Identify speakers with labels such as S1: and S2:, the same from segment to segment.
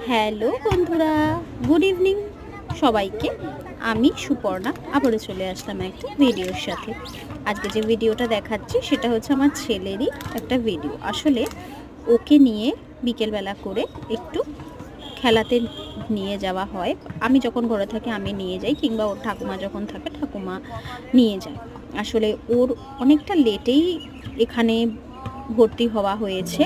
S1: Hello বন্ধুরা, good evening সবাইকে। আমি সুপর্ণা আবারও চলে আসলাম একটা ভিডিওর সাথে। আজকে যে ভিডিওটা দেখাচ্ছি সেটা হচ্ছে আমার ছেলেরই একটা ভিডিও। আসলে ওকে নিয়ে বিকেলবেলা করে একটু খেলাতে নিয়ে যাওয়া হয়। আমি যখন ঘরে থাকি আমি নিয়ে যাই, কিংবা ওর ঠাকুমা যখন থাকে ঠাকুমা নিয়ে যায়। আসলে ওর অনেকটা লেটেই এখানে ভর্তি হওয়া হয়েছে।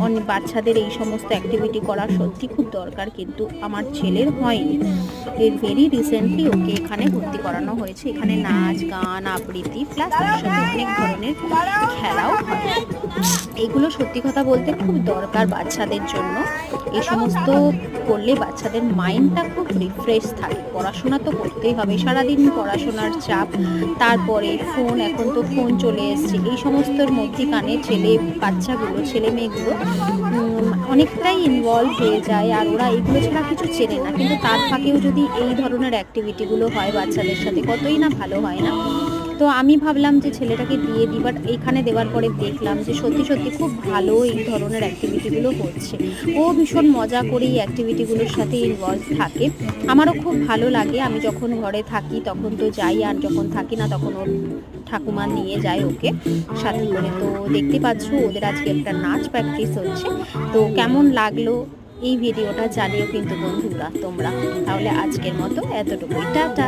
S1: অনেক বাচ্চাদের এই সমস্ত অ্যাক্টিভিটি করা সত্যি খুব দরকার, কিন্তু আমার ছেলের হয়নি। এর ভেরি রিসেন্টলি ওকে এখানে ভর্তি করানো হয়েছে। এখানে নাচ গান আবৃত্তি প্লাস তার সাথে অনেক ধরনের খেলাও হয়। এগুলো সত্যি কথা বলতে খুব দরকার বাচ্চাদের জন্য। এই সমস্ত করলে বাচ্চাদের মাইন্ডটা খুব রিফ্রেশ থাকে। পড়াশোনা তো করতেই হবে, সারাদিন পড়াশোনার চাপ, তারপরে ফোন, এখন তো ফোন চলে এসছে। এই সমস্তর মধ্যিখানে বাচ্চাগুলো ছেলে মেয়েগুলো অনেকটাই ইনভলভ হয়ে যায়, আর ওরা এগুলো ছাড়া কিছু চেনে না। কিন্তু তার ফাঁকেও যদি এই ধরনের অ্যাক্টিভিটিগুলো হয় বাচ্চাদের সাথে, কতই না ভালো হয় না? তো আমি ভাবলাম যে ছেলেটাকে দিয়ে দিই, বাট এইখানে দেওয়ার পরে দেখলাম যে সত্যি সত্যি খুব ভালো এই ধরনের অ্যাক্টিভিটিগুলো হচ্ছে। ও ভীষণ মজা করে এই অ্যাক্টিভিটিগুলোর সাথে ইনভলভ থাকে। আমারও খুব ভালো লাগে। আমি যখন ঘরে থাকি তখন তো যাই, আর যখন থাকি না তখন ওর ঠাকুমা নিয়ে যায় ওকে সাথে করে। তো দেখতে পাচ্ছ ওদের আজকে একটা নাচ প্র্যাকটিস হচ্ছে। তো কেমন লাগলো এই ভিডিওটা জানিও কিন্তু বন্ধুরা তোমরা। তাহলে আজকের মতো এতটুকুই, টাটা।